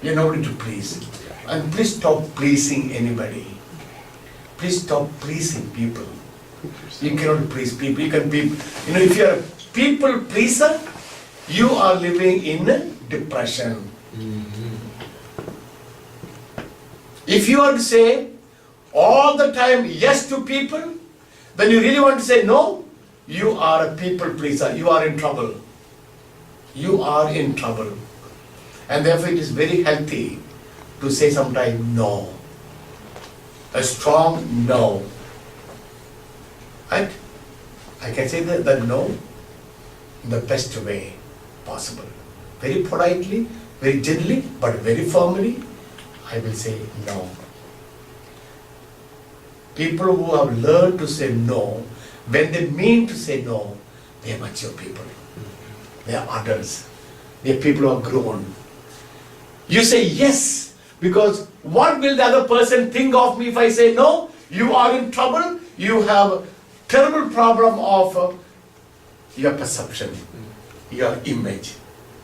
You're nobody to please. And please stop pleasing anybody. Please stop pleasing people. You cannot please people. You can be, if you are a people pleaser, you are living in depression. If you are to say all the time yes to people, then you really want to say no, you are a people pleaser. You are in trouble. You are in trouble. And therefore it is very healthy to say sometimes no. A strong no. Right? I can say that no in the best way possible. Very politely, very gently, but very firmly, I will say no. People who have learned to say no, when they mean to say no, they are mature people. They are adults. They are people who have grown. You say yes, because what will the other person think of me if I say no? You are in trouble. You have a terrible problem of your perception, your image.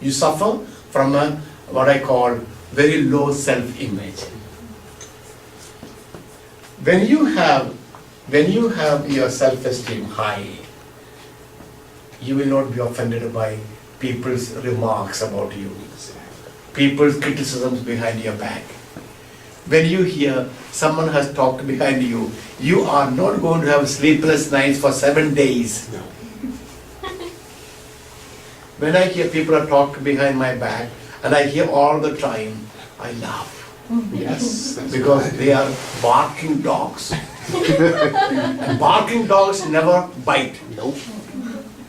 You suffer from what I call very low self-image. When you have your self-esteem high, you will not be offended by people's remarks about you, people's criticisms behind your back. When you hear someone has talked behind you, you are not going to have sleepless nights for 7 days. No. When I hear people are talking behind my back, and I hear all the time, I laugh. Yes. That's Because right. they are barking dogs. And barking dogs never bite. Nope.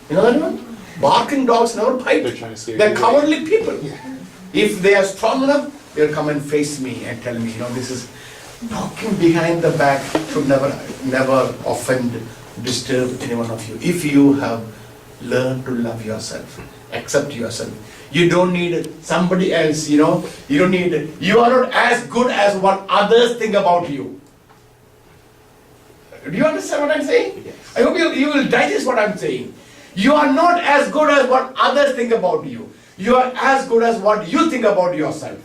You know that one? Barking dogs never bite. They're trying to scare They're you away. cowardly people. Yeah. If they are strong enough, they'll come and face me and tell me, this is talking behind the back should never offend, disturb any one of you. If you have learned to love yourself, accept yourself, you don't need somebody else, you don't need, you are not as good as what others think about you. Do you understand what I'm saying? Yes. I hope you will digest what I'm saying. You are not as good as what others think about you. You are as good as what you think about yourself.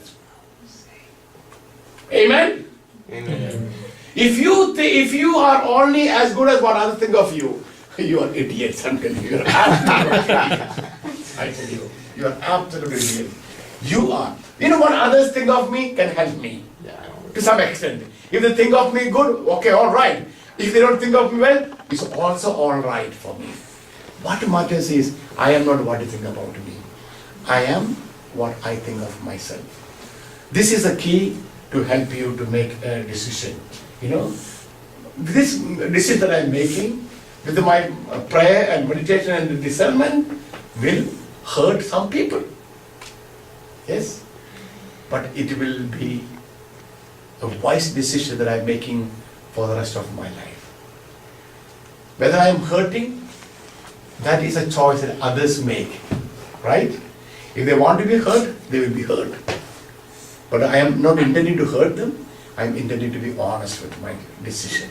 Amen? Amen. If you are only as good as what others think of you, you are idiots, I'm telling you. You are absolutely idiots. I tell you, you are absolutely idiots. You are. You know what others think of me can help me Yeah, I don't to some extent. If they think of me good, okay, all right. If they don't think of me well, it's also all right for me. What matters is, I am not what you think about me. I am what I think of myself. This is a key to help you to make a decision. This decision that I'm making with my prayer and meditation and discernment will hurt some people. Yes? But it will be a wise decision that I'm making for the rest of my life. Whether I'm hurting, that is a choice that others make, right? If they want to be hurt, they will be hurt. But I am not intending to hurt them, I am intending to be honest with my decision.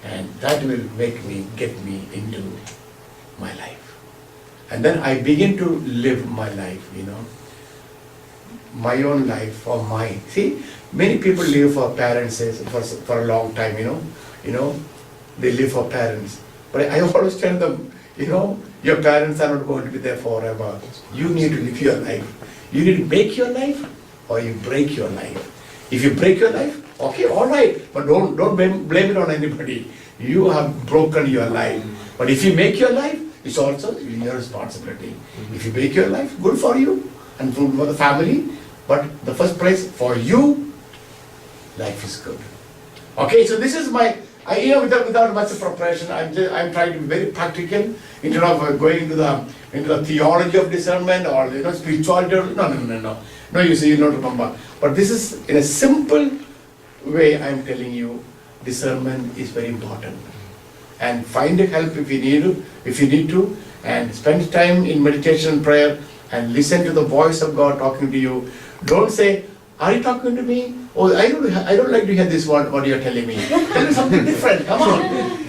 And that will get me into my life. And then I begin to live my life, my own life for my, see, many people live for parents for a long time, they live for parents. But I always tell them, your parents are not going to be there forever. You need to live your life. You need to make your life or you break your life. If you break your life, okay, all right, but don't blame it on anybody. You have broken your life. But if you make your life, it's also your responsibility. If you break your life, good for you and good for the family. But the first place for you, life is good. Okay, so this is my, without much preparation, I'm trying to be very practical instead of going into the theology of discernment or spirituality. No. No, you see, you don't remember. But this is in a simple way. I'm telling you, discernment is very important. And find help if you need to, and spend time in meditation and prayer, and listen to the voice of God talking to you. Don't say, "Are you talking to me? Oh, I don't like to hear this word. What you're telling me. Tell me something different. Come on."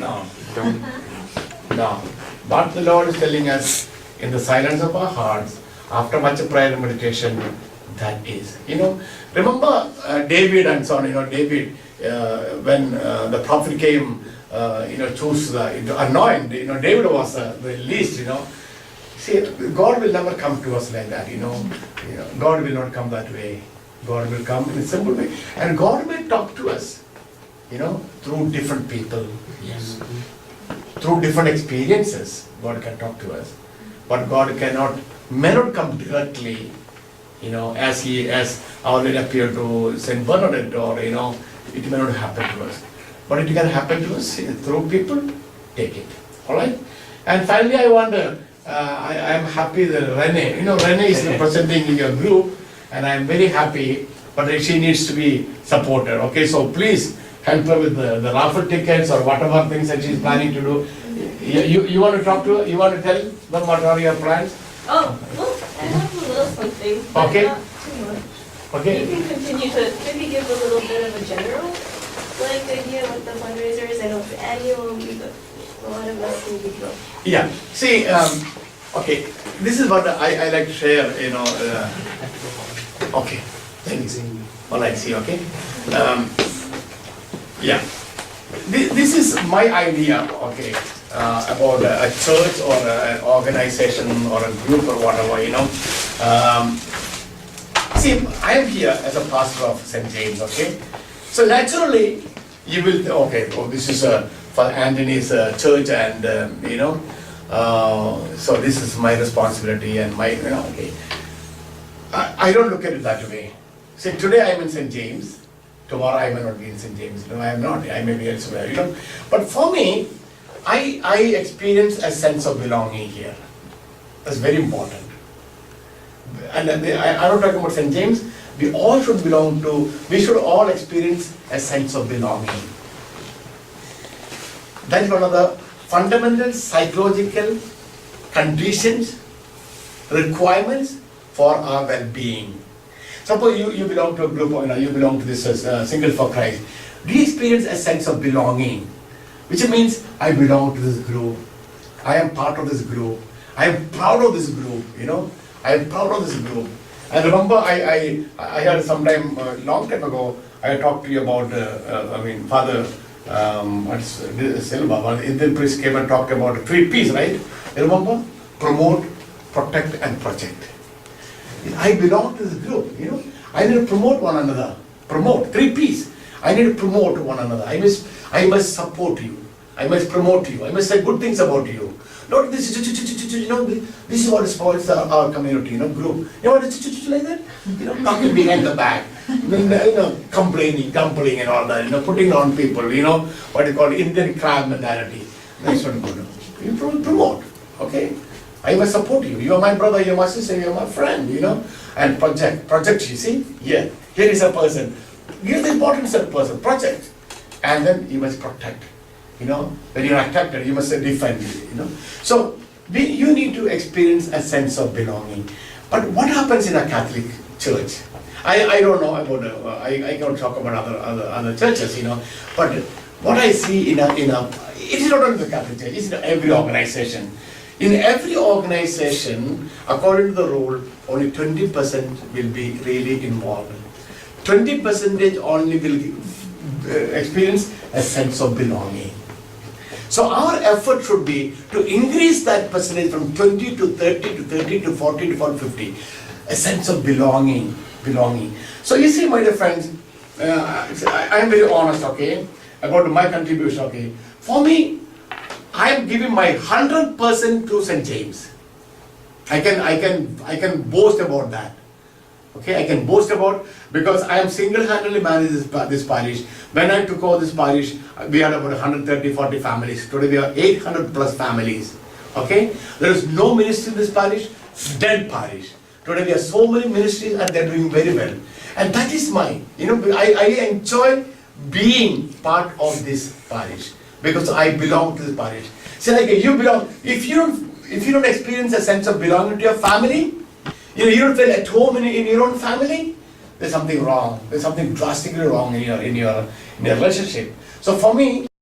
No. But the Lord is telling us in the silence of our hearts, after much prayer and meditation, that is. Remember David and so on, David, when the prophet came, chose to anoint, David was the least, See, God will never come to us like that, God will not come that way. God will come in a simple way. And God will talk to us, through different people. Yes. Through different experiences, God can talk to us. But God may not come directly, as He has already appeared to Saint Bernadette, or, it may not happen to us. But it can happen to us through people, take it. Alright? And finally, I am happy that Rene, Rene is representing your group, and I am very happy, but she needs to be supported. Okay, so please help her with the raffle tickets or whatever things that she's planning to do. You want to talk to her? You want to tell them what are your plans? Oh, well, I have a little something, but Okay. not too much. Okay? You can continue to maybe give a little bit of a general, idea what the fundraiser is. I know it's annual, but a lot of us will be go. Yeah, see, okay, this is what I like to share, okay, thanks. All right, see, okay? Yeah, this is my idea, okay, about a church or an organization or a group or whatever, See, I am here as a pastor of St. James, okay? So naturally, you will, this is for Anthony's church, and, so this is my responsibility and my, okay. I don't look at it that way. See, today I am in St. James, tomorrow I may not be in St. James, I am not, I may be elsewhere, But for me, I experience a sense of belonging here. That's very important. And I'm not talking about St. James, we should all experience a sense of belonging. That is one of the fundamental psychological conditions, requirements for our well-being. Suppose you belong to a group, you belong to this Single for Christ. Do you experience a sense of belonging? Which means, I belong to this group, I am part of this group, I am proud of this group, I am proud of this group. I remember I heard sometime, long time ago, I talked to you about, Father Silva, the Indian priest came and talked about 3 P's, right? You remember? Promote, protect, and project. I belong to this group, I need to promote one another. Promote, 3 P's. I need to promote one another. I must support you. I must promote you. I must say good things about you. Not this, this is what spoils our community, group. You know what it's like that? Talking behind the back. Complaining and all that, putting on people, what you call Indian crab mentality. That's not good. You promote, okay? I must support you. You are my brother, you are my sister, you are my friend, And project, you see? Here is a person. Give the importance of the person, project. And then you must protect. When you are attacked, you must defend, So, you need to experience a sense of belonging. But what happens in a Catholic church? I don't know about, I can't talk about other churches, but what I see it is not only the Catholic church, it's in every organization. In every organization, according to the rule, only 20% will be really involved. 20% only will experience a sense of belonging. So our effort should be to increase that percentage from 20 to 30 to 30 to 40 to 50. A sense of belonging. So you see, my dear friends, I am very honest, okay, about my contribution, okay. For me, I am giving my 100% to St. James. I can boast about that. Okay, I can boast about, because I am single-handedly managed this parish. When I took over this parish, we had about 130-40 families. Today we have 800 plus families. Okay, there is no ministry in this parish, dead parish. Today we have so many ministries and they are doing very well. And that is my, I enjoy being part of this parish because I belong to this parish. See, like you belong. If you don't experience a sense of belonging to your family, you don't feel at home in your own family, there's something wrong. There's something drastically wrong in your relationship. So for me,